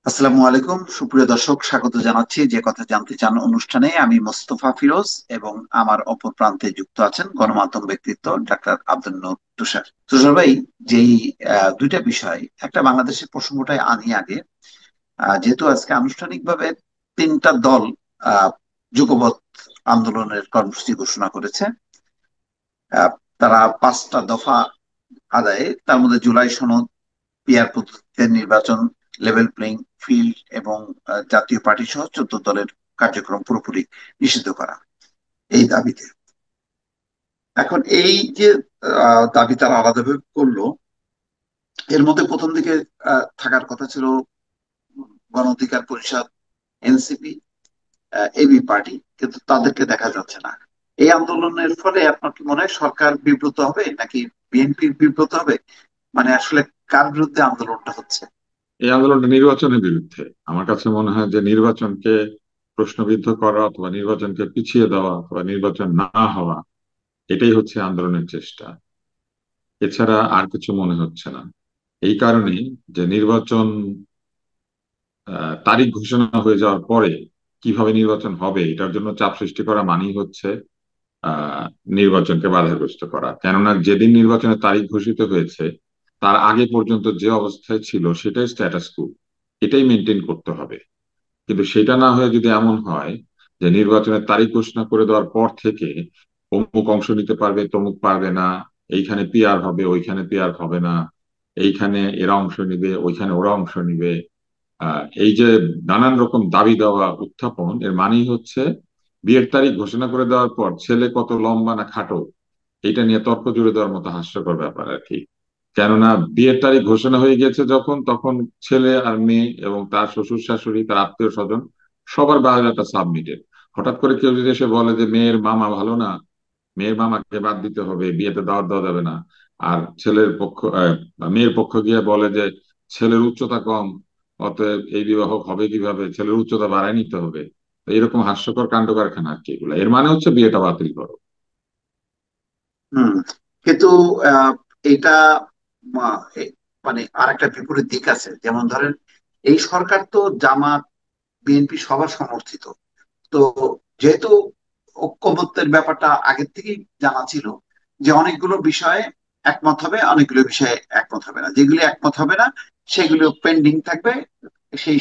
আসসালামু আলাইকুম, সুপ্রিয় দর্শক, স্বাগত জানাচ্ছি যে কথা জানতে চান অনুষ্ঠানে। আমি মোস্তফা ফিরোজ এবং আমার অপর প্রান্তে যুক্ত আছেন গণমাধ্যম ব্যক্তিত্ব ডাক্তার আব্দুল নূর তুষার। তুষার ভাই, যেই দুইটা বিষয়, একটা বাংলাদেশের প্রসঙ্গটাই আনি আগে। যেহেতু আজকে আনুষ্ঠানিকভাবে তিনটা দল আহ যুগপৎ আন্দোলনের কর্মসূচি ঘোষণা করেছে। আহ, তারা পাঁচটা দফা আদায়ে, তার মধ্যে জুলাই সনদ, পিআর পদ্ধতিতে নির্বাচন, লেভেল প্লেইং ফিল্ড এবং জাতীয় পার্টি সহ 14 দলের কার্যক্রম পুরোপুরি নিষিদ্ধ করা, এই দাবিতে। এখন এই যে দাবি তারা আলাদাভাবে করলো, এর মধ্যে প্রথম দিকে থাকার কথা ছিল গণ অধিকার পরিষদ, এনসিপি, এবি পার্টি, কিন্তু তাদেরকে দেখা যাচ্ছে না। এই আন্দোলনের ফলে আপনার কি মনে হয় সরকার বিব্রত হবে নাকি বিএনপি বিব্রত হবে? মানে আসলে কার বিরুদ্ধে আন্দোলনটা হচ্ছে? এই আন্দোলনটা নির্বাচনের বিরুদ্ধে। আমার কাছে মনে হয় যে নির্বাচনকে প্রশ্নবিদ্ধ করা অথবা নির্বাচনকে পিছিয়ে দেওয়া অথবা নির্বাচন না হওয়া, এটাই হচ্ছে আন্দোলনের চেষ্টা। এছাড়া আর কিছু মনে হচ্ছে না। এই কারণেই যে নির্বাচন তারিখ ঘোষণা হয়ে যাওয়ার পরে কিভাবে নির্বাচন হবে এটার জন্য চাপ সৃষ্টি করা মানেই হচ্ছে আহ নির্বাচনকে বাধাগ্রস্ত করা। কেননা যেদিন নির্বাচনের তারিখ ঘোষিত হয়েছে তার আগে পর্যন্ত যে অবস্থায় ছিল সেটাই স্ট্যাটাস কো, এটাই মেনটেন করতে হবে। কিন্তু সেটা না হয়ে যদি এমন হয় যে নির্বাচনের তারিখ ঘোষণা করে দেওয়ার পর থেকে অমুক অংশ নিতে পারবে, তমুক পারবে না, এইখানে পিআর হবে, ওইখানে পিআর হবে না, এইখানে এরা অংশ নিবে, ওইখানে ওরা অংশ নিবে, এই যে নানান রকম দাবি দেওয়া উত্থাপন, এর মানেই হচ্ছে বিয়ের তারিখ ঘোষণা করে দেওয়ার পর ছেলে কত লম্বা না খাটো এটা নিয়ে তর্ক জুড়ে দেওয়ার মতো হাস্যকর ব্যাপার আর কি। কেননা বিয়ের তারিখ ঘোষণা হয়ে গেছে যখন, তখন ছেলে আর মেয়ে এবং তার শ্বশুর শাশুড়ি, তার আত্মীয় স্বজন, সবার বায়োডাটা সাবমিটেড। হঠাৎ করে কেউ যদি এসে বলে যে মেয়ের মামা ভালো না, মেয়ের মামাকে বাদ দিতে হবে, বিয়েতে দাওয়াত দেওয়া যাবে না, আর মেয়ের পক্ষ গিয়ে বলে যে ছেলের উচ্চতা কম, অতএব এই বিবাহ হবে কিভাবে, ছেলের উচ্চতা বাড়ায় নিতে হবে, তো এরকম হাস্যকর কাণ্ড কারখানা আর কি এগুলো। এর মানে হচ্ছে বিয়েটা বাতিল করো। হুম। কিন্তু আহ, এটা মানে আর একটা বিপরীত দিক আছে। যেমন ধরেন, এই সরকার তো জামাত, বিএনপি সবার সমর্থিত। তো যেহেতু ঐক্যমত্যের ব্যাপারটা আগের থেকেই জানা ছিল যে অনেকগুলো বিষয়ে একমত হবে, অনেকগুলো বিষয়ে একমত হবে না। যেগুলি একমত হবে না সেগুলো পেন্ডিং থাকবে, সেই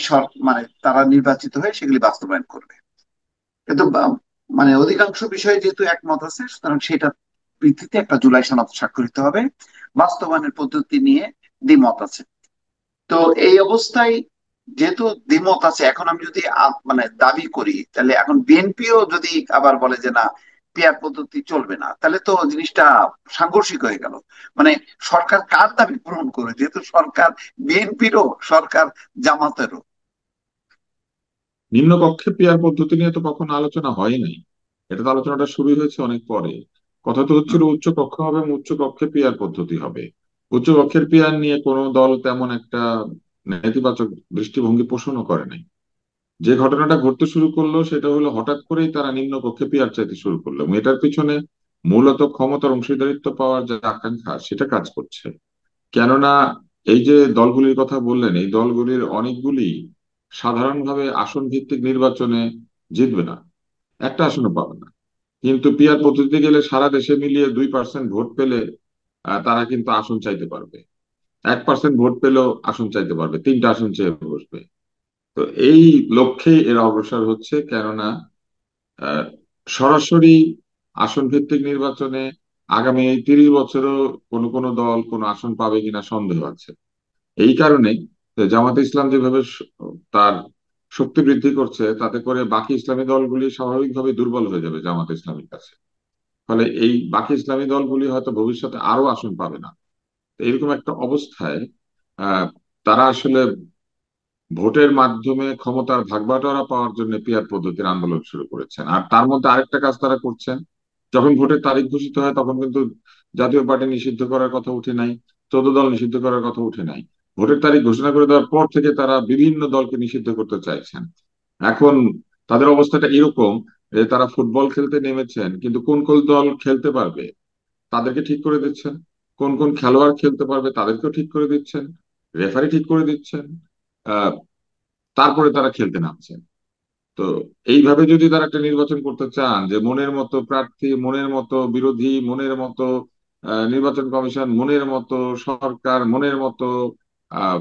মানে তারা নির্বাচিত হয়ে সেগুলি বাস্তবায়ন করবে। কিন্তু মানে অধিকাংশ বিষয়ে যেহেতু একমত আছে, সুতরাং সেটা ভিত্তিতে একটা জুলাই সনদ স্বাক্ষরিত হবে। বাস্তবায়নের পদ্ধতি নিয়ে দ্বিমত আছে। তো এই অবস্থায় যেহেতু দ্বিমত আছে, এখন আমি যদি মানে দাবি করি, তাহলে এখন বিএনপিও যদি আবার বলে যে না, পিয়ার পদ্ধতি চলবে না, তাহলে তো জিনিসটা সাংঘর্ষিক হয়ে গেল। মানে সরকার কার দাবি পূরণ করে, যেহেতু সরকার বিএনপিরও, সরকার জামাতেরও। নিম্নকক্ষে পিয়ার পদ্ধতি নিয়ে তো কখনো আলোচনা হয় নাই। এটা তো আলোচনাটা শুরু হয়েছে অনেক পরে। কথা তো হচ্ছিল উচ্চ কক্ষ হবে এবং উচ্চ কক্ষে পিয়ার পদ্ধতি হবে। উচ্চ কক্ষের পিয়ার নিয়ে কোনো দল তেমন একটা নেতিবাচক দৃষ্টিভঙ্গি পোষণও করে নাই। যে ঘটনাটা ঘটতে শুরু করলো সেটা হলো হঠাৎ করেই তারা নিম্ন কক্ষে পিয়ার চাইতে শুরু করলো, এবং এটার পিছনে মূলত ক্ষমতার অংশীদারিত্ব পাওয়ার যে আকাঙ্ক্ষা সেটা কাজ করছে। কেননা এই যে দলগুলির কথা বললেন, এই দলগুলির অনেকগুলি সাধারণভাবে আসন ভিত্তিক নির্বাচনে জিতবে না, একটা আসনও পাবে না। কিন্তু পিআর পদ্ধতিতে গেলে সারা দেশে মিলিয়ে 2% ভোট পেলে তারা কিন্তু আসন চাইতে পারবে। 1% ভোট পেলেও আসন চাইতে পারবে, 3টা আসন চেয়ে বসবে। তো এই লক্ষ্যেই এরা অগ্রসর হচ্ছে। কেননা আহ, সরাসরি আসন ভিত্তিক নির্বাচনে আগামী এই 30 বছরও কোনো কোনো দল কোনো আসন পাবে কিনা সন্দেহ আছে। এই কারণে জামাতে ইসলাম যেভাবে তার শক্তি বৃদ্ধি করছে, তাতে করে বাকি ইসলামী দলগুলি স্বাভাবিকভাবে দুর্বল হয়ে যাবে জামাতে ইসলামীর কাছে। ফলে এই বাকি ইসলামী দলগুলি হয়তো ভবিষ্যতে আরো আসন পাবে না। তো এরকম একটা অবস্থায় আহ তারা আসলে ভোটের মাধ্যমে ক্ষমতার ভাগবাটোয়ারা পাওয়ার জন্য পিয়ার পদ্ধতির আন্দোলন শুরু করেছেন। আর তার মধ্যে আরেকটা কাজ তারা করছেন, যখন ভোটের তারিখ ঘোষিত হয় তখন কিন্তু জাতীয় পার্টি নিষিদ্ধ করার কথা উঠে নাই, 14 দল নিষিদ্ধ করার কথা উঠে নাই। ভোটের তারিখ ঘোষণা করে দেওয়ার পর থেকে তারা বিভিন্ন দলকে নিষিদ্ধ করতে চাইছেন। এখন তাদের অবস্থাটা এরকম যে তারা ফুটবল খেলতে নেমেছেন, কিন্তু কোন কোন দল খেলতে পারবে তাদেরকে ঠিক করে দিচ্ছেন, কোন কোন খেলোয়াড় খেলতে পারবে তাদেরকেও ঠিক করে দিচ্ছেন, রেফারি ঠিক করে দিচ্ছেন। তারপরে তারা খেলতে নামছেন। তো এইভাবে যদি তারা একটা নির্বাচন করতে চান, যে মনের মতো প্রার্থী, মনের মতো বিরোধী, মনের মতো নির্বাচন কমিশন, মনের মতো সরকার, মনের মতো আহ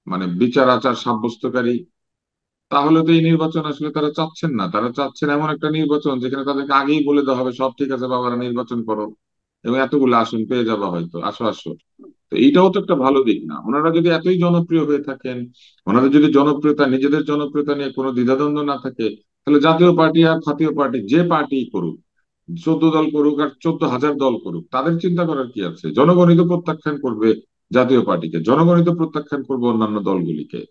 মানে বিচার আচার সাব্যস্তকারী, তাহলে তো এই নির্বাচন আসলে তারা চাচ্ছেন না। তারা চাচ্ছেন এমন একটা নির্বাচন যেখানে তাদেরকে আগেই বলে দেওয়া হবে সব ঠিক আছে বাবারা, নির্বাচন করো এবং এতগুলো আসন পেয়ে যাবা, হয়তো আসো আসো। তো এইটাও তো একটা ভালো দিক না? ওনারা যদি এতই জনপ্রিয় হয়ে থাকেন, ওনাদের যদি জনপ্রিয়তা, নিজেদের জনপ্রিয়তা নিয়ে কোনো দ্বিধাদ্বন্দ্ব না থাকে, তাহলে জাতীয় পার্টি আর জাতীয় পার্টি যে পার্টি করুক, 14 দল করুক আর 14,000 দল করুক, তাদের চিন্তা করার কি আছে? জনগণই তো প্রত্যাখ্যান করবে জাতীয় পার্টিকে, জনগণই তো প্রত্যাখ্যান করবে অন্যান্য দলগুলিকে।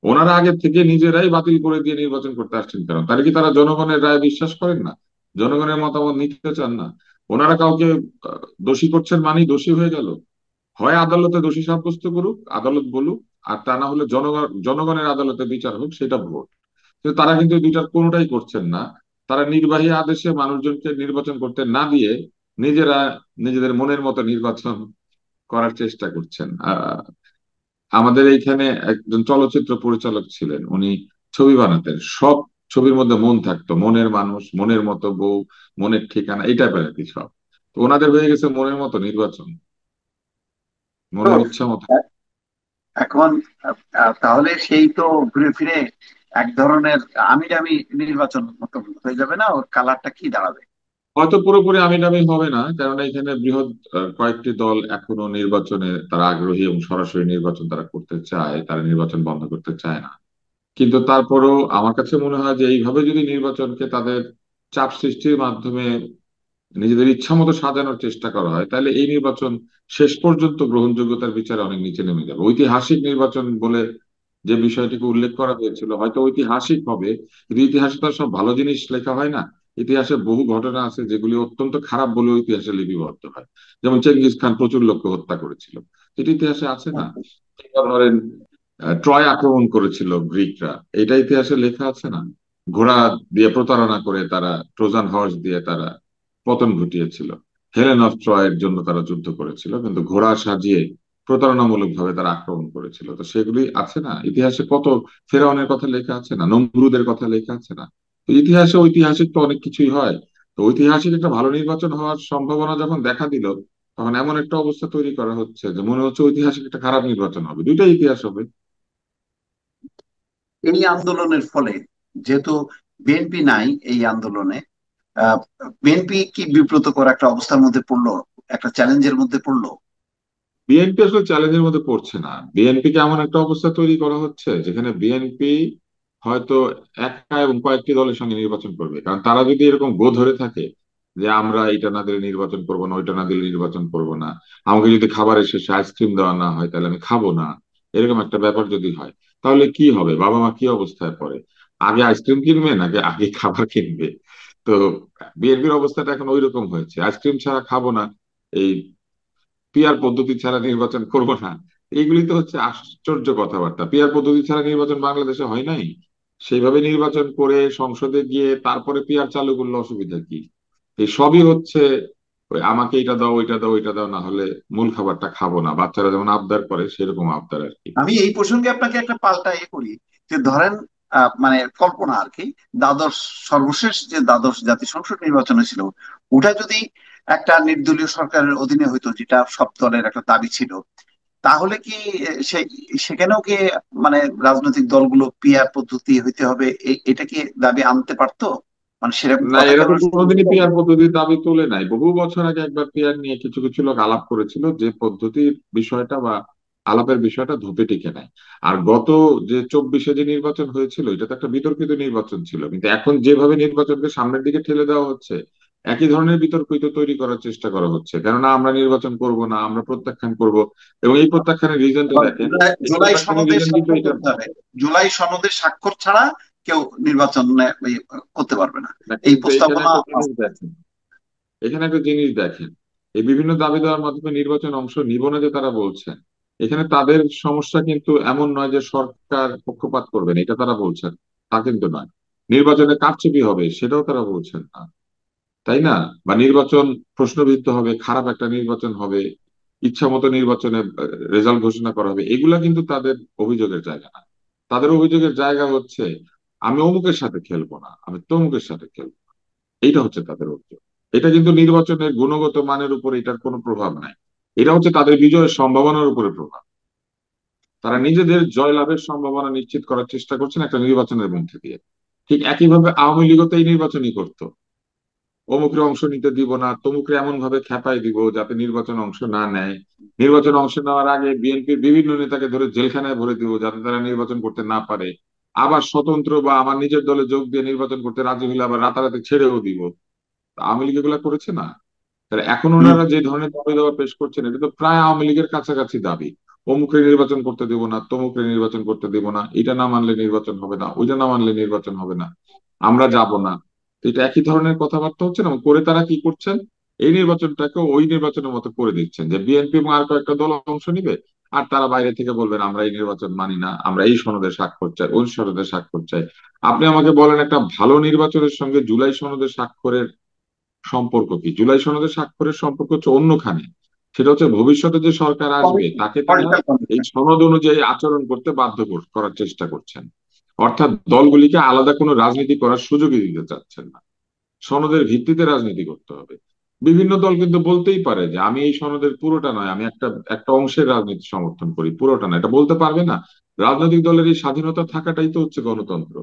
ওনারা আগে থেকে নিজেরাই বাতিল করে দিয়ে নির্বাচন করতে আসছেন কেন? তাহলে কি তারা জনগণের রায় বিশ্বাস করেন না? জনগণের মতামত নিতে চান না? ওনারা কাউকে দোষী করছেন মানেই দোষী হয়ে গেল? হয় আদালতে দোষী সাব্যস্ত করুক, আদালত বলুক, আর তা না হলে জনগণের আদালতে বিচার হোক, সেটা ভোট। কিন্তু তারা কিন্তু এই দুইটার কোনোটাই করছেন না। তারা নির্বাহী আদেশে মানুষজনকে নির্বাচন করতে না দিয়ে নিজেরা নিজেদের মনের মতো নির্বাচন করার চেষ্টা করছেন। আমাদের এইখানে একজন চলচ্চিত্র পরিচালক ছিলেন, উনি ছবি বানাতেন, সব ছবির মধ্যে মন থাকতো, মনের মানুষ, মনের মতো বউ, মনের ঠিকানা, এই টাইপের আর কি সব। তো ওনাদের হয়ে গেছে মনের মতো নির্বাচন, তো মনের ইচ্ছা মতো। এখন তাহলে সেই তো ঘুরে ফিরে এক ধরনের আমি দামি নির্বাচন মতো হয়ে যাবে না? ওর কালারটা কি দাঁড়াবে? হয়তো পুরোপুরি আমিনামি হবে না, কারণ এখানে বৃহৎ কয়েকটি দল এখনো নির্বাচনে তারা আগ্রহী এবং সরাসরি নির্বাচন তারা করতে চায়, তারা নির্বাচন বন্ধ করতে চায় না। কিন্তু তারপরও আমার কাছে মনে হয় যে এইভাবে যদি নির্বাচনকে তাদের চাপ সৃষ্টির মাধ্যমে নিজেদের ইচ্ছা মতো সাজানোর চেষ্টা করা হয়, তাহলে এই নির্বাচন শেষ পর্যন্ত গ্রহণযোগ্যতার বিচারে অনেক নিচে নেমে যাবে। ঐতিহাসিক নির্বাচন বলে যে বিষয়টিকে উল্লেখ করা হয়েছিল হয়তো ঐতিহাসিক হবে, কিন্তু ইতিহাসে তো আর সব ভালো জিনিস লেখা হয় না। ইতিহাসে বহু ঘটনা আছে যেগুলি অত্যন্ত খারাপ বলে ইতিহাসে লিপিবদ্ধ হয়। যেমন চেঙ্গিস খান প্রচুর লোককে হত্যা করেছিল, এটা ইতিহাসে আছে না? কিংবা ধরেন ট্রয় আক্রমণ করেছিল গ্রিকরা, এটা ইতিহাসে লেখা আছে না? ঘোড়া দিয়ে প্রতারণা করে তারা, ট্রোজান হর্স দিয়ে তারা পতন ঘটিয়েছিল। হেলেন অফ ট্রয়ের জন্য তারা যুদ্ধ করেছিল, কিন্তু ঘোড়া সাজিয়ে প্রতারণামূলক ভাবে তারা আক্রমণ করেছিল। তো সেগুলি আছে না ইতিহাসে? কত ফেরাউনের কথা লেখা আছে না? নমরুদের কথা লেখা আছে না? তো ইতিহাসে ঐতিহাসিক তো অনেক কিছুই হয়। তো ঐতিহাসিক একটা ভালো নির্বাচন হওয়ার সম্ভাবনা যখন দেখা দিল, তখন এমন একটা অবস্থা তৈরি করা হচ্ছে যে মনে হচ্ছে ঐতিহাসিক একটা খারাপ নির্বাচন হবে, দুইটাই ইতিহাস হবে। এই আন্দোলনের ফলে যেহেতু বিএনপি নাই এই আন্দোলনে, বিএনপি কি বিব্রতকর একটা অবস্থার মধ্যে পড়লো, একটা চ্যালেঞ্জের মধ্যে পড়লো? বিএনপি আসলে চ্যালেঞ্জের মধ্যে পড়ছে না। বিএনপি কে এমন একটা অবস্থা তৈরি করা হচ্ছে যেখানে বিএনপি হয়তো একা এবং কয়েকটি দলের সঙ্গে নির্বাচন করবে। কারণ তারা যদি এরকম গো ধরে থাকে যে আমরা এটা না দিলে নির্বাচন করবো না, ওইটা না দিলে নির্বাচন করবো না, আমাকে যদি খাবারের শেষে আইসক্রিম দেওয়া না হয় তাহলে আমি খাবো না, এরকম একটা ব্যাপার যদি হয়, তাহলে কি হবে? বাবা মা কি অবস্থায় পড়ে? আগে আইসক্রিম কিনবে নাকি আগে খাবার কিনবে? তো বিএনপির অবস্থাটা এখন ওইরকম হয়েছে, আইসক্রিম ছাড়া খাবো না, এই পিয়ার পদ্ধতি ছাড়া নির্বাচন করব না। এইগুলি তো হচ্ছে আশ্চর্য কথাবার্তা। পিয়ার পদ্ধতি ছাড়া নির্বাচন বাংলাদেশে হয় নাই। সেইভাবে নির্বাচন করে সংসদে গিয়ে তারপরে পিয়ার চালু করলে অসুবিধা কি? এই সবই হচ্ছে ওই আমাকে এটা দাও, ওইটা দাও, ওইটা দাও, না হলে মূল খাবারটা খাবো না, বাচ্চারা যেমন আবদার করে সেরকম আবদার আর কি। আমি এই প্রসঙ্গে আপনাকে একটা পাল্টা করি, যে ধরেন মানে কল্পনা আর কি, দ্বাদশ, সর্বশেষ যে দ্বাদশ জাতীয় সংসদ নির্বাচন হয়েছিল, ওটা যদি একটা নির্দলীয় সরকারের অধীনে হইতো, যেটা সব দলের একটা দাবি ছিল, তাহলে কি সে সেখানেও কি মানে রাজনৈতিক দলগুলো পিআর পদ্ধতি হইতে হবে এটা কি দাবি আনতে পারতো? মানে সেরকম না, কথা কি এরা তো আমরা কোনোদিনই শুনতে পিয়ার পদ্ধতির দাবি তোলে নাই। বহু বছর আগে একবার পিয়ার নিয়ে কিছু কিছু লোক আলাপ করেছিল, যে পদ্ধতির বিষয়টা বা আলাপের বিষয়টা ধোপে টিকে নাই। আর গত যে 24-এ যে নির্বাচন হয়েছিল, এটা তো একটা বিতর্কিত নির্বাচন ছিল, কিন্তু এখন যেভাবে নির্বাচনকে সামনের দিকে ঠেলে দেওয়া হচ্ছে, একই ধরনের বিতর্কিত তৈরি করার চেষ্টা করা হচ্ছে। কেননা আমরা নির্বাচন করব না, আমরা প্রত্যাখ্যান করব। এবং এই প্রত্যাখ্যানের রিজনটা আবার দেখেন, এই জুলাই প্রত্যাখ্যানের সনদে রিজন কিন্তু স্বাক্ষর এটা করতে হবে, জুলাই সনদে স্বাক্ষর ছাড়া কেউ নির্বাচন করতে পারবে না, না। এই কিন্তু এখানে প্রস্তাবনা একটা জিনিস আছে। দেখেন, এখানে একটা জিনিস দেখেন, এই বিভিন্ন দাবি দেওয়ার মাধ্যমে নির্বাচন অংশ নিব না যে তারা বলছেন, এখানে তাদের সমস্যা কিন্তু এমন নয় যে সরকার পক্ষপাত করবেন, এটা তারা বলছেন, তা কিন্তু নয়। নির্বাচনে কারচুপি হবে সেটাও তারা বলছেন না, তাই না? বা নির্বাচন প্রশ্নবিদ্ধ হবে, খারাপ একটা নির্বাচন হবে, ইচ্ছা মতো নির্বাচনে রেজাল্ট ঘোষণা করা হবে, এগুলা কিন্তু তাদের অভিযোগের জায়গা না। তাদের অভিযোগের জায়গা হচ্ছে আমি অমুকের সাথে খেলবো না, আমি তমুকের সাথে খেলবো। এইটা হচ্ছে তাদের অভিযোগ। এটা কিন্তু নির্বাচনের গুণগত মানের উপর এটার কোনো প্রভাব নাই। এটা হচ্ছে তাদের বিজয়ের সম্ভাবনার উপরে প্রভাব। তারা নিজেদের জয়লাভের সম্ভাবনা নিশ্চিত করার চেষ্টা করছেন একটা নির্বাচনের মধ্যে দিয়ে। ঠিক একইভাবে আওয়ামী লীগও তো এই নির্বাচনই করতো। অমুকের অংশ নিতে দিব না, তমুকরে এমন ভাবে খেপাই দিব যাতে নির্বাচনে অংশ না নেয়। নির্বাচনে অংশ নেওয়ার আগে বিএনপির বিভিন্ন নেতাকে ধরে জেলখানায় ভরে দিব যাতে তারা নির্বাচন করতে না পারে। আবার স্বতন্ত্র বা আমার নিজের দলে যোগ দিয়ে নির্বাচন করতে রাজি হলে আবার রাতারাতি ছেড়েও দিব। তা আওয়ামী লীগ এগুলা করেছে না? তাহলে এখন হুম। ওনারা যে ধরনের দাবি দাওয়া পেশ করছেন এটা তো প্রায় আওয়ামী লীগের কাছাকাছি দাবি। অমুকরে নির্বাচন করতে দেব না, তমুকরে নির্বাচন করতে দেব না, এটা না মানলে নির্বাচন হবে না, ওইটা না মানলে নির্বাচন হবে না, আমরা যাব না। তো এটা একই ধরনের কথাবার্তা হচ্ছে না? করে তারা কি করছেন, এই নির্বাচনটাকে ওই নির্বাচনের মতো করে দিচ্ছেন যে বিএনপি এবং আর কয়েকটা দল অংশ নিবে, আর তারা বাইরে থেকে বলবেন আমরা এই নির্বাচন মানি না, আমরা এই সনদে স্বাক্ষর চাই, ওই সনদে স্বাক্ষর চাই। আপনি আমাকে বলেন একটা ভালো নির্বাচনের সঙ্গে জুলাই সনদে স্বাক্ষরের সম্পর্ক কি? জুলাই সনদে স্বাক্ষরের সম্পর্ক হচ্ছে অন্যখানে। সেটা হচ্ছে ভবিষ্যতে যে সরকার আসবে তাকে তারা পলিটিক্যাল এই কমিটমেন্ট। সনদ অনুযায়ী আচরণ করতে বাধ্য করার চেষ্টা করছেন। অর্থাৎ দলগুলিকে আলাদা কোনো রাজনীতি করার সুযোগই দিতে চাচ্ছেন না। সনদের ভিত্তিতে রাজনীতি করতে হবে। বিভিন্ন দল কিন্তু বলতেই পারে যে আমি এই সনদের পুরোটা নয়, আমি একটা একটা অংশের রাজনীতি সমর্থন করি, পুরোটা না, এটা বলতে পারবে না। রাজনৈতিক দলের এই স্বাধীনতা থাকাটাই তো হচ্ছে গণতন্ত্র।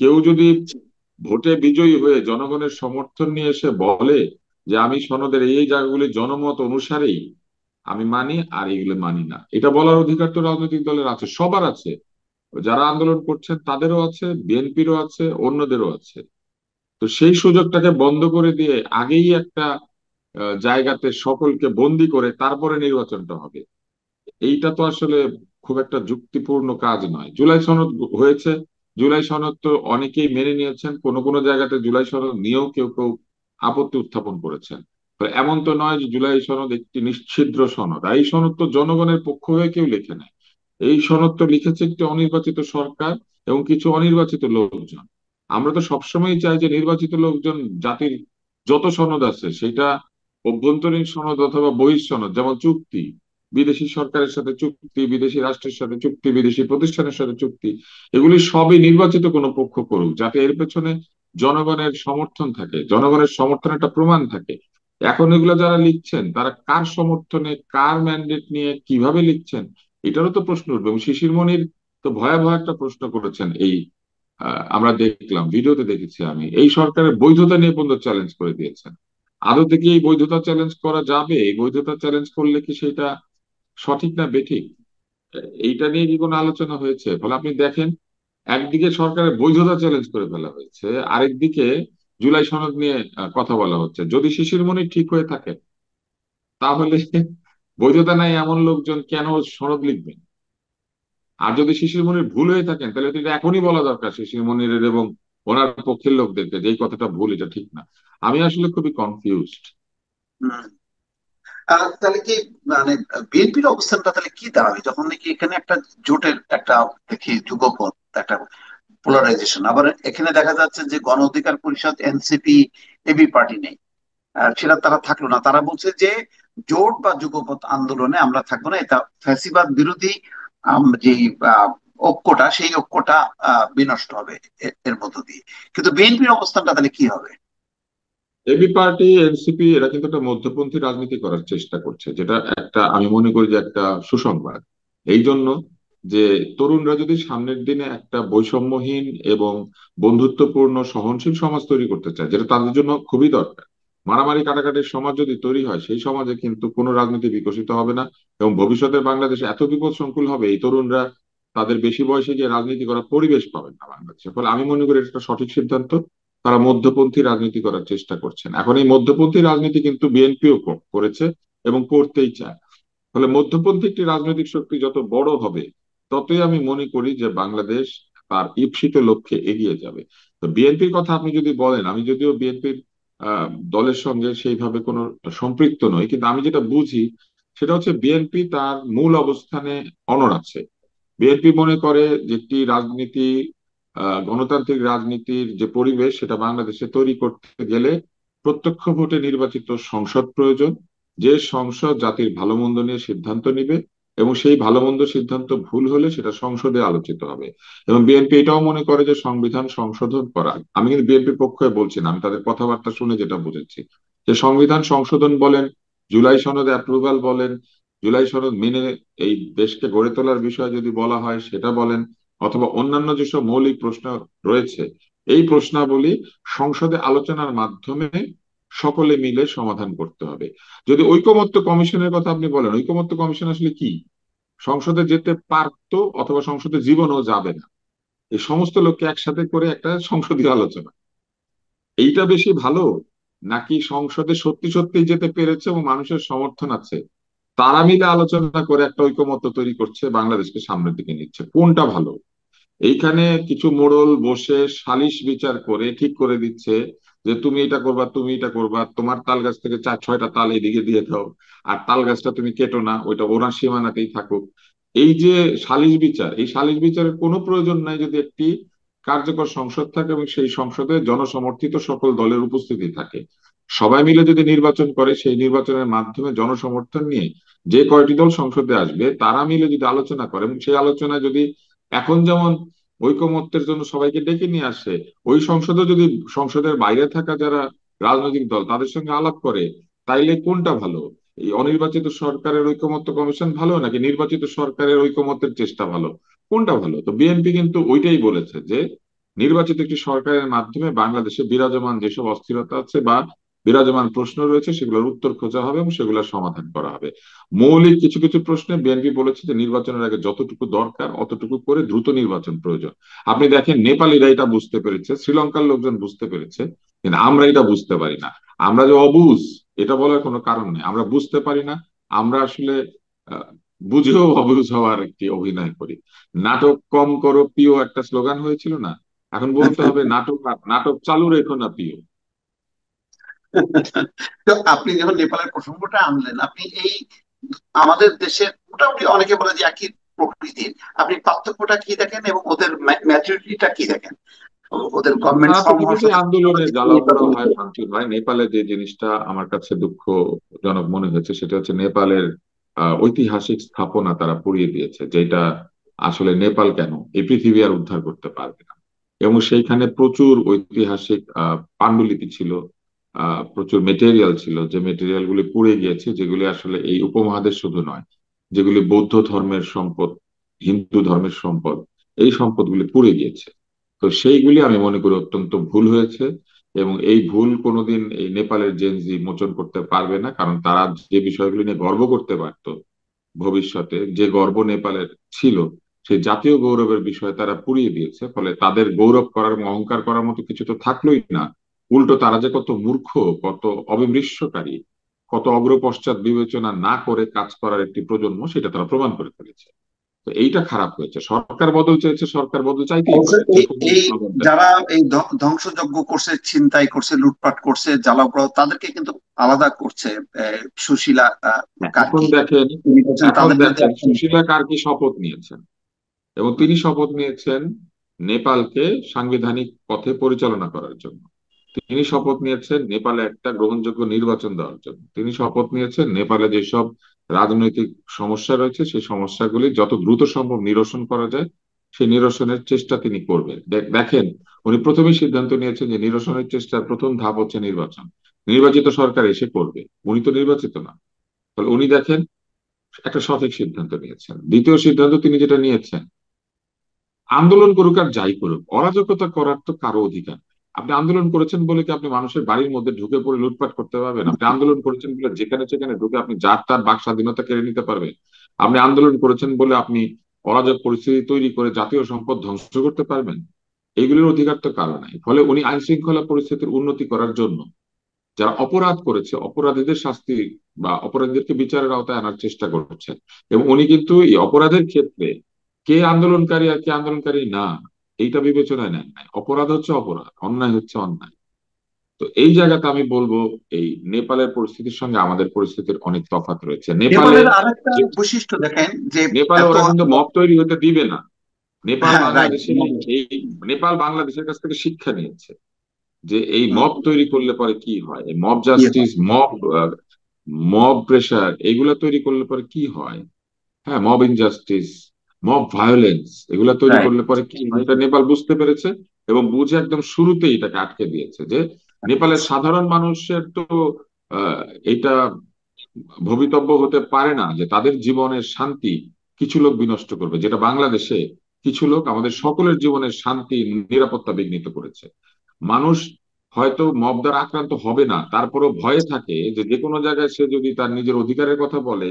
কেউ যদি ভোটে বিজয়ী হয়ে জনগণের সমর্থন নিয়ে এসে বলে যে আমি সনদের এই জায়গাগুলি জনমত অনুসারেই আমি মানি আর এইগুলো মানি না, এটা বলার অধিকার তো রাজনৈতিক দলের আছে, সবার আছে। যারা আন্দোলন করছেন তাদেরও আছে, বিএনপিরও আছে, অন্যদেরও আছে। তো সেই সুযোগটাকে বন্ধ করে দিয়ে আগেই একটা জায়গাতে সকলকে বন্দি করে তারপরে নির্বাচনটা হবে, এইটা তো আসলে খুব একটা যুক্তিপূর্ণ কাজ নয়। জুলাই সনদ হয়েছে, জুলাই সনদ তো অনেকেই মেনে নিয়েছেন, কোন কোন জায়গাতে জুলাই সনদ নিয়েও কেউ কেউ আপত্তি উত্থাপন করেছেন। তো এমন তো নয় যে জুলাই সনদ একটি নিশ্ছিদ্র সনদ। আর এই সনদ তো জনগণের পক্ষ হয়ে কেউ লেখে নাই। এই সনদ তো লিখেছে একটি অনির্বাচিত সরকার এবং কিছু অনির্বাচিত লোকজন। আমরা তো সবসময় চাই যে নির্বাচিত লোকজন জাতির যত সনদ আছে সেটা অভ্যন্তরীণ সনদ অথবা বহিঃ সনদ, যেমন চুক্তি, বিদেশি সরকারের সাথে চুক্তি, বিদেশি রাষ্ট্রের সাথে চুক্তি, বিদেশি প্রতিষ্ঠানের সাথে চুক্তি, এগুলি সবই নির্বাচিত কোনো পক্ষ করুক যাতে এর পেছনে জনগণের সমর্থন থাকে, জনগণের সমর্থনের একটা প্রমাণ থাকে। এখন এগুলো যারা লিখছেন তারা কার সমর্থনে, কার ম্যান্ডেট নিয়ে, কিভাবে লিখছেন, এটারও তো প্রশ্ন উঠবে। এবং শিশির মনির তো ভয়াবহ একটা প্রশ্ন করেছেন এই আমরা দেখলাম, ভিডিওতে দেখেছি আমি, এই সরকারের বৈধতা নিয়ে পর্যন্ত চ্যালেঞ্জ করে দিয়েছেন। আদতে কি এই বৈধতা চ্যালেঞ্জ করা যাবে? এই বৈধতা চ্যালেঞ্জ করলে কি সেটা সঠিক না বেঠিক, এইটা নিয়ে কি কোনো আলোচনা হয়েছে? ফলে আপনি দেখেন, একদিকে সরকারের বৈধতা চ্যালেঞ্জ করে ফেলা হয়েছে, আরেকদিকে জুলাই সনদ নিয়ে কথা বলা হচ্ছে। যদি শিশির মনির ঠিক হয়ে থাকে তাহলে বৈধতা নাই এমন লোকজন কেন সনদ লিখবেন? আর যদি শিশির মনির ভুল হয়ে থাকেন তাহলে তো এটা এখনই বলা দরকার শিশির মনিরের এবং ওনার পক্ষের লোকদেরকে যে এই কথাটা ভুল, এটা ঠিক না। আমি আসলে খুবই কনফিউজড। তাহলে কি মানে বিএনপির অবস্থানটা তাহলে কি দাঁড়াবে যখন নাকি এখানে একটা জোটের একটা দেখি যুগপৎ একটা পোলারাইজেশন, আবার এখানে দেখা যাচ্ছে যে গণ অধিকার পরিষদ, এনসিপি, এবি পার্টি নেই। সেটা তারা থাকলো না, তারা বলছে যে জোট বা যুগপৎ আন্দোলনে আমরা থাকবো না, এটা ফ্যাসিবাদ বিরোধী যে আহ, ঐক্যটা, সেই ঐক্যটা বিনষ্ট হবে এর মধ্য দিয়ে। কিন্তু বিএনপির অবস্থানটা তাহলে কি হবে? এবি পার্টি, এনসিপি এরা কিন্তু একটা মধ্যপন্থী রাজনীতি করার চেষ্টা করছে, যেটা একটা আমি মনে করি যে একটা সুসংবাদ। এই জন্য যে তরুণরা যদি সামনের দিনে একটা বৈষম্যহীন এবং বন্ধুত্বপূর্ণ সহনশীল সমাজ তৈরি করতে চায়, যেটা তাদের জন্য খুবই দরকার। মারামারি কাটাকাটির সমাজ যদি তৈরি হয় সেই সমাজে কিন্তু কোনো রাজনীতি বিকশিত হবে না। এবং ভবিষ্যতের বাংলাদেশে এত বিপদ সংকুল হবে, এই তরুণরা তাদের বেশি বয়সে গিয়ে রাজনীতি করার পরিবেশ পাবেন না বাংলাদেশে। ফলে আমি মনে করি এটা একটা সঠিক সিদ্ধান্ত। তারা মধ্যপন্থী রাজনীতি করার চেষ্টা করছেন। এখন এই মধ্যপন্থী রাজনীতি কিন্তু বিএনপিও করেছে এবং করতেই চায়। ফলে মধ্যপন্থী একটি রাজনৈতিক শক্তি যত বড় হবে ততই আমি মনে করি যে বাংলাদেশ তার ঈপ্সিত লক্ষ্যে এগিয়ে যাবে। তো বিএনপির কথা আপনি যদি বলেন, আমি যদিও বিএনপির দলের সঙ্গে সেইভাবে কোনো সম্পৃক্ত নই, কিন্তু আমি যেটা বুঝি সেটা হচ্ছে বিএনপি তার মূল অবস্থানে অনড় আছে। বিএনপি মনে করে যে একটি রাজনীতি, গণতান্ত্রিক রাজনীতির যে পরিবেশ সেটা বাংলাদেশে তৈরি করতে গেলে প্রত্যক্ষ ভোটে নির্বাচিত সংসদ প্রয়োজন, যে সংসদ জাতির ভালো মন্দ নিয়ে সিদ্ধান্ত নিবে এবং সেই ভালো মন্দ সিদ্ধান্ত ভুল হলে সেটা সংসদে আলোচিত হবে। এবং বিএনপি এটাও মনে করে যে সংবিধান সংশোধন করা, আমি কিন্তু বিএনপির পক্ষে বলছি না, আমি তাদের কথাবার্তা শুনে যেটা বুঝেছি, যে সংবিধান সংশোধন বলেন, জুলাই সনদ অ্যাপ্রুভাল বলেন, জুলাই সনদ মেনে এই দেশকে গড়ে তোলার বিষয়ে যদি বলা হয় সেটা বলেন, অথবা অন্যান্য যেসব মৌলিক প্রশ্ন রয়েছে, এই প্রশ্নাবলী সংসদে আলোচনার মাধ্যমে সকলে মিলে সমাধান করতে হবে। যদি ঐকমত্য কমিশনের কথা আপনি বলেন, ঐকমত্য কমিশন আসলে কি? সংসদে যেতে পারতো অথবা সংসদে জীবনও যাবে না, এই সমস্ত লোককে একসাথে করে একটা সংসদীয় আলোচনা, এইটা বেশি ভালো, নাকি সংসদে সত্যি সত্যি যেতে পেরেছে এবং মানুষের সমর্থন আছে, তারা মিলে আলোচনা করে একটা ঐকমত্য তৈরি করছে, বাংলাদেশকে সামনের দিকে নিচ্ছে, কোনটা ভালো? এইখানে কিছু মোড়ল বসে সালিশ বিচার করে ঠিক করে দিচ্ছে যে তুমি এটা করবা, তুমি এটা করবা, তোমার তাল গাছ থেকে 4-6টা তাল এদিকে দিয়ে দাও, আর তাল গাছটা তুমি কেটো না, ওইটা ওনার সীমানাতেই থাকুক। এই যে সালিশ বিচার, এই সালিশ বিচারের কোনো প্রয়োজন নাই যদি একটি কার্যকর সংসদ থাকে এবং সেই সংসদে জনসমর্থিত সকল দলের উপস্থিতি থাকে। সবাই মিলে যদি নির্বাচন করে, সেই নির্বাচনের মাধ্যমে জনসমর্থন নিয়ে যে কয়টি দল সংসদে আসবে তারা মিলে যদি আলোচনা করে, এবং সেই আলোচনায় যদি এখন যেমন ঐকমত্যের জন্য সবাইকে ডেকে নিয়ে আসে, ওই সংসদে যদি সংসদের বাইরে থাকা যারা রাজনৈতিক দল তাদের সঙ্গে আলাপ করে, তাইলে কোনটা ভালো? এই অনির্বাচিত সরকারের ঐকমত্য কমিশন ভালো, নাকি নির্বাচিত সরকারের ঐকমত্যের চেষ্টা ভালো? কোনটা ভালো? তো বিএনপি কিন্তু ওইটাই বলেছে যে নির্বাচিত একটি সরকারের মাধ্যমে বাংলাদেশে বিরাজমান যেসব অস্থিরতা আছে বা বিরাজমান প্রশ্ন রয়েছে সেগুলোর উত্তর খোঁজা হবে এবং সেগুলোর সমাধান করা হবে। মৌলিক কিছু কিছু প্রশ্নে বিএনপি বলেছে যে নির্বাচনের আগে যতটুকু দরকার অতটুকু করে দ্রুত নির্বাচন প্রয়োজন। আপনি দেখেন নেপালিরা এটা বুঝতে পেরেছে, শ্রীলঙ্কার লোকজন বুঝতে পেরেছে, কিন্তু আমরা এটা বুঝতে পারি না। আমরা যে অবুঝ, এটা বলার কোনো কারণ নেই, আমরা বুঝতে পারি না। আমরা আসলে আহ, বুঝেও অবুঝ হওয়ার একটি অভিনয় করি। নাটক কম করো প্রিয় একটা স্লোগান হয়েছিল না, এখন বলতে হবে নাটক, নাটক চালু রেখো না প্রিয়। তো আপনি যখন নেপালের প্রসঙ্গটা আনলেন, আপনি এই আমাদের দেশের মোটামুটি অনেকে বলে যে একই প্রকৃতির, আপনি পার্থক্যটা কি দেখেন এবং ওদের ম্যাচুরিটিটা কি দেখেন, ওদের গভর্নমেন্ট তারা তো ফর্ম হওয়ার প্রতিটি সাথে আন্দোলনে জ্বালাপোড়া নির্বাচন। হয়, ভাঙচুর হয়। নেপালে যে জিনিসটা আমার কাছে দুঃখজনক মনে হয়েছে সেটা হচ্ছে নেপালের ঐতিহাসিক স্থাপনা তারা পুড়িয়ে দিয়েছে, যেটা আসলে নেপাল কেন এই পৃথিবী আর উদ্ধার করতে পারবে না। এবং সেইখানে প্রচুর ঐতিহাসিক পান্ডুলিপি ছিল, প্রচুর মেটেরিয়াল ছিল, যে মেটেরিয়াল গুলি পুড়ে গিয়েছে, যেগুলি আসলে এই উপমহাদেশ শুধু নয়, যেগুলি বৌদ্ধ ধর্মের সম্পদ, হিন্দু ধর্মের সম্পদ, এই সম্পদগুলি পুড়ে গিয়েছে। তো সেইগুলি আমি মনে করি অত্যন্ত ভুল হয়েছে, এবং এই ভুল কোনোদিন এই নেপালের জেনজি মোচন করতে পারবে না, কারণ তারা যে বিষয়গুলি নিয়ে গর্ব করতে পারতো ভবিষ্যতে, যে গর্ব নেপালের ছিল, সেই জাতীয় গৌরবের বিষয়ে তারা পুড়িয়ে দিয়েছে। ফলে তাদের গৌরব করার এবং অহংকার করার মতো কিছু তো থাকলোই না। উল্টো তারা যে কত মূর্খ, কত অবিমৃষ্যকারী, কত অগ্রপশ্চাৎ বিবেচনা না করে কাজ করার একটি প্রজন্ম, সেটা তারা প্রমাণ করে ফেলেছে। তো এইটা খারাপ হয়েছে। সরকার বদল চেয়েছে, সরকার বদল চাইতেই অবশ্য পারে, এই দেখুন এই স্লোগানটা কি। যারা এই ধ্বংসযজ্ঞ করছে, ছিনতাই করছে, লুটপাট করছে, জ্বালাও তাদেরকে কিন্তু আলাদা করছে। সুশীলা হ্যাঁ, এখন কার্কি, দেখেন, তিনি বলছেন এখন তাদের বিরুদ্ধে দেখেন action নিতে। সুশীলা কার্কি শপথ নিয়েছেন, এবং হুম, তিনি শপথ নিয়েছেন নেপালকে সাংবিধানিক পথে পরিচালনা করার জন্য। তিনি শপথ নিয়েছেন নেপালে একটা গ্রহণযোগ্য নির্বাচন দেওয়ার জন্য। তিনি শপথ নিয়েছেন নেপালে যেসব রাজনৈতিক সমস্যা রয়েছে সেই সমস্যাগুলি যত দ্রুত সম্ভব নিরসন করা যায় সেই নিরসনের চেষ্টা তিনি করবেন। দেখেন, উনি প্রথমেই সিদ্ধান্ত নিয়েছেন যে নিরসনের চেষ্টার প্রথম ধাপ হচ্ছে নির্বাচন। নির্বাচিত সরকার এসে করবে, উনি তো নির্বাচিত না। ফলে উনি দেখেন একটা সঠিক সিদ্ধান্ত নিয়েছেন। দ্বিতীয় সিদ্ধান্ত তিনি যেটা নিয়েছেন, আন্দোলন করুক আর যাই করুক, অরাজকতা করার তো কারো অধিকার নেই। আপনি আন্দোলন করেছেন বলে কি আপনি মানুষের বাড়ির মধ্যে ঢুকে পড়ে লুটপাট করতে পারবেন? আপনি আন্দোলন করেছেন বলে যেখানে সেখানে ঢুকে আপনি যার তার বাক স্বাধীনতা কেড়ে নিতে পারবেন? আপনি আন্দোলন করেছেন বলে আপনি অরাজক পরিস্থিতি তৈরি করে জাতীয় সম্পদ ধ্বংস করতে পারবেন? এইগুলির অধিকার তো কারো নাই। ফলে উনি আইন শৃঙ্খলা পরিস্থিতির উন্নতি করার জন্য যারা অপরাধ করেছে অপরাধীদের শাস্তি বা অপরাধীদেরকে বিচারের আওতায় আনার চেষ্টা করছেন। এবং উনি কিন্তু এই অপরাধের ক্ষেত্রে কে আন্দোলনকারী আর কে আন্দোলনকারী না, এইটা বিবেচনায় নেন নাই। অপরাধ হচ্ছে অপরাধ, অন্যায় হচ্ছে অন্যায়। তো এই জায়গাতে আমি বলবো এই নেপালের পরিস্থিতির সঙ্গে আমাদের পরিস্থিতির অনেক তফাৎ রয়েছে। নেপালে নেপালের আরেকটা বৈশিষ্ট্য দেখেন যে নেপালে এত ওরা কিন্তু মব তৈরি হতে দিবে না। নেপাল হ্যাঁ, রাইট। বাংলাদেশে এই নেপাল বাংলাদেশের কাছ থেকে শিক্ষা নিয়েছে যে এই হুম, মব তৈরি করলে পরে কি হয়, মব কি হয়? জাস্টিস, মব মব প্রেসার, এগুলা তৈরি করলে পরে কি হয়। হ্যাঁ, মব ইনজাস্টিস, মব ভায়োলেন্স, এগুলা তৈরি রাইট। করলে পরে কি হয়, এটা নেপাল বুঝতে পেরেছে এবং বুঝে একদম শুরুতেই এটাকে আটকে দিয়েছে যে নেপালের সাধারণ মানুষের তো আহ, এটা ভবিতব্য হতে পারে না যে তাদের জীবনের শান্তি কিছু লোক বিনষ্ট করবে, যেটা বাংলাদেশে কিছু লোক আমাদের সকলের জীবনের শান্তি নিরাপত্তা বিঘ্নিত করেছে। মানুষ হয়তো মব দ্বারা আক্রান্ত হবে না, তারপরেও ভয়ে থাকে যে যে কোনো জায়গায় সে যদি তার নিজের অধিকারের কথা বলে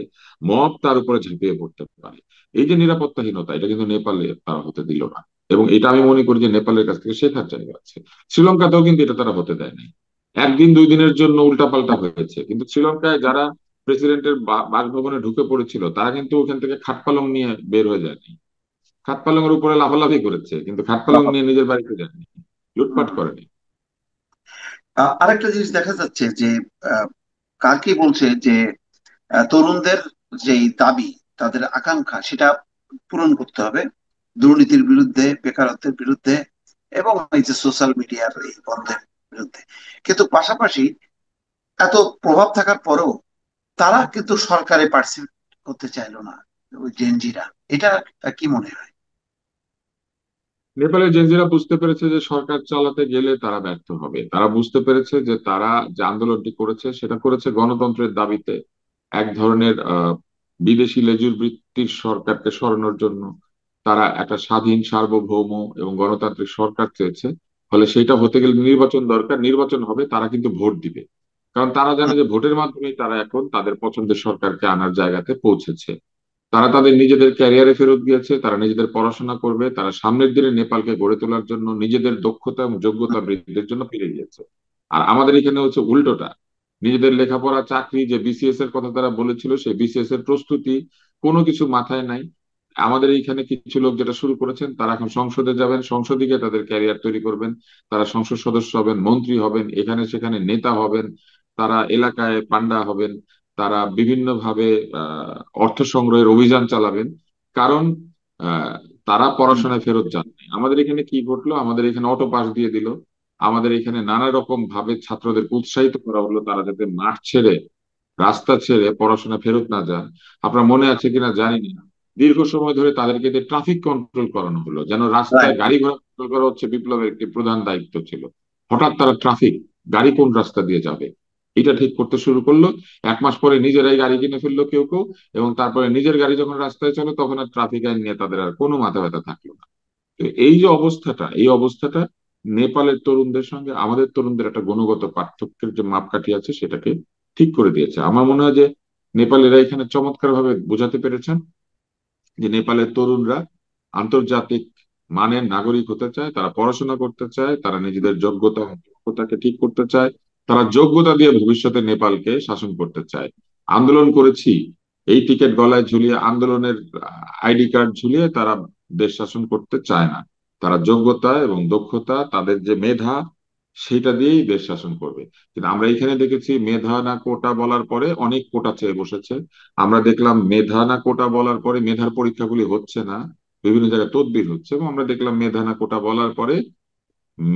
মব তার উপরে ঝাঁপিয়ে পড়তে পারে। এই যে নিরাপত্তাহীনতা, এটা কিন্তু নেপালে তারা হতে দিল না, এবং এটা আমি মনে করি যে নেপালের কাছ থেকে শেখার জায়গা আছে। শ্রীলঙ্কাতেও কিন্তু এটা তারা হতে দেয় নাই। একদিন দুই দিনের জন্য উল্টাপাল্টা হয়েছে, কিন্তু শ্রীলঙ্কায় যারা প্রেসিডেন্টের বাসভবনে ঢুকে পড়েছিল তারা কিন্তু ওখান থেকে খাটপালং নিয়ে বের হয়ে যায়নি। খাটপালং এর উপরে লাফালাফি করেছে, কিন্তু খাটপালং নিয়ে নিজের বাড়িতে যায়নি, লুটপাট হুম। করেনি। আরেকটা জিনিস দেখা যাচ্ছে যে আহ, কার্কি বলছে যে তরুণদের যেই দাবি, তাদের আকাঙ্ক্ষা, সেটা পূরণ করতে হবে দুর্নীতির বিরুদ্ধে, বেকারত্বের বিরুদ্ধে, এবং এই যে সোশ্যাল মিডিয়ার এই বন্ধের বিরুদ্ধে। কিন্তু পাশাপাশি এত প্রভাব থাকার পরেও তারা কিন্তু সরকারে পার্টিসিপেট করতে চাইলো না, ওই জেনজিরা। এটা কি মনে হয়? নেপালের জেনজিরা বুঝতে পেরেছে যে সরকার চালাতে গেলে তারা ব্যর্থ হবে। তারা বুঝতে পেরেছে যে তারা যে আন্দোলনটি করেছে সেটা করেছে গণতন্ত্রের দাবিতে, এক ধরনের বিদেশি লেজুর বৃত্তির সরকারকে সরানোর জন্য। তারা একটা স্বাধীন, সার্বভৌম এবং গণতান্ত্রিক সরকার চেয়েছে। ফলে সেটা হতে গেলে নির্বাচন দরকার, নির্বাচন হবে, তারা কিন্তু ভোট দিবে। কারণ তারা জানে হুম। যে ভোটের মাধ্যমেই তারা এখন তাদের পছন্দের সরকারকে আনার জায়গাতে পৌঁছেছে। তারা তাদের নিজেদের ক্যারিয়ারে ফেরত গিয়েছে, তারা নিজেদের পড়াশোনা করবে, তারা সামনের দিনে নেপালকে গড়ে তোলার জন্য নিজেদের দক্ষতা এবং যোগ্যতা বৃদ্ধির জন্য ফিরে গিয়েছে। আর আমাদের এখানে হচ্ছে উল্টোটা, নিজেদের লেখাপড়া, চাকরি, যে বিসিএস এর কথা তারা বলেছিল সেই বিসিএস এর প্রস্তুতি, কোনো কিছু মাথায় নাই। আমাদের এইখানে কিছু লোক যেটা শুরু করেছেন, তারা এখন সংসদে যাবেন, সংসদে গিয়ে তাদের ক্যারিয়ার তৈরি করবেন, তারা সংসদ সদস্য হবেন, মন্ত্রী হবেন, এখানে সেখানে নেতা হবেন, তারা এলাকায় পান্ডা হবেন, তারা বিভিন্ন ভাবে অর্থ সংগ্রহের অভিযান চালাবেন। কারণ আহ, তারা হুম। পড়াশোনায় ফেরত যাননি। আমাদের এখানে কি ঘটলো, আমাদের এখানে অটো পাস দিয়ে দিল, আমাদের এখানে নানা রকম ভাবে ছাত্রদেরকে উৎসাহিত করা হলো তারা যাতে মাঠ ছেড়ে, রাস্তা ছেড়ে পড়াশোনা ফেরত না যান। আপনার মনে আছে কিনা জানি না, দীর্ঘ সময় ধরে তাদেরকে ট্রাফিক কন্ট্রোল করানো হলো, যেন রাস্তায় রাইট। গাড়ি ঘোড়া কন্ট্রোল করা হচ্ছে বিপ্লবের একটি প্রধান দায়িত্ব ছিল। হঠাৎ তারা ট্রাফিক, গাড়ি কোন রাস্তা দিয়ে যাবে, এটা ঠিক করতে শুরু করলো। এক মাস পরে নিজেরাই গাড়ি কিনে ফেললো কেউ কেউ, এবং তারপরে নিজের গাড়ি যখন রাস্তায় চলে তখন আর ট্রাফিক আইন নিয়ে তাদের আর কোনো মাথা ব্যথা থাকলো না। তো এই যে অবস্থাটা, এই অবস্থাটা নেপালের তরুণদের সঙ্গে আমাদের তরুণদের একটা গুণগত পার্থক্যের যে মাপকাঠি আছে সেটাকে ঠিক করে দিয়েছে। আমার মনে হয় যে নেপালেরা এখানে চমৎকার ভাবে বোঝাতে পেরেছেন যে নেপালের তরুণরা আন্তর্জাতিক মানের নাগরিক হতে চায়, তারা পড়াশোনা করতে চায়, তারা নিজেদের যোগ্যতা ও দক্ষতাকে ঠিক করতে চায়, তারা যোগ্যতা দিয়ে ভবিষ্যতে নেপালকে শাসন করতে চায়। আন্দোলন করেছি, এই টিকিট গলায় ঝুলিয়ে, আন্দোলনের আইডি কার্ড ঝুলিয়ে তারা দেশ শাসন করতে চায় না। তারা যোগ্যতা এবং দক্ষতা, তাদের যে মেধা, সেটা দিয়েই দেশ শাসন করবে। কিন্তু আমরা এখানে দেখেছি মেধা না কোটা বলার পরে অনেক কোটা চেয়ে বসেছে। আমরা দেখলাম মেধা না কোটা বলার পরে মেধার পরীক্ষাগুলি হচ্ছে না, বিভিন্ন জায়গায় তদবির হচ্ছে, এবং আমরা দেখলাম মেধা না কোটা বলার পরে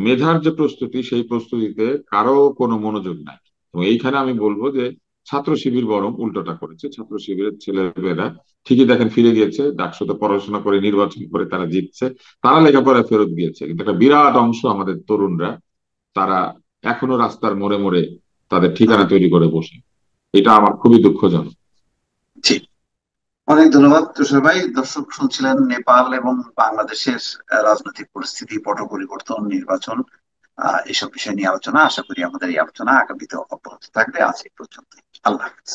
মেধার যে প্রস্তুতি সেই প্রস্তুতিতে কারো কোনো মনোযোগ নাই। এবং এইখানে আমি বলবো যে ছাত্র শিবির বরং উল্টোটা করেছে। ছাত্র শিবিরের ছেলেমেয়েরা ঠিকই দেখেন ফিরে গিয়েছে, ডাকসুতে পড়াশোনা করে নির্বাচন করে তারা জিতছে, তারা লেখাপড়ায় ফেরত গিয়েছে, কিন্তু একটা বিরাট অংশ আমাদের তরুণরা তারা এখনো রাস্তার মোড়ে মোড়ে তাদের হুম। ঠিকানা তৈরি করে বসে। এটা আমার খুবই দুঃখজনক। জি। অনেক ধন্যবাদ তুষার ভাই। দর্শক শুনছিলেন নেপাল এবং বাংলাদেশের রাজনৈতিক পরিস্থিতি, পট পরিবর্তন, নির্বাচন, এসব বিষয় নিয়ে আলোচনা। আশা করি আমাদের এই আলোচনা আগামীতে অব্যাহত থাকবে। আজ এই পর্যন্ত। আল্লাহ হাফিজ।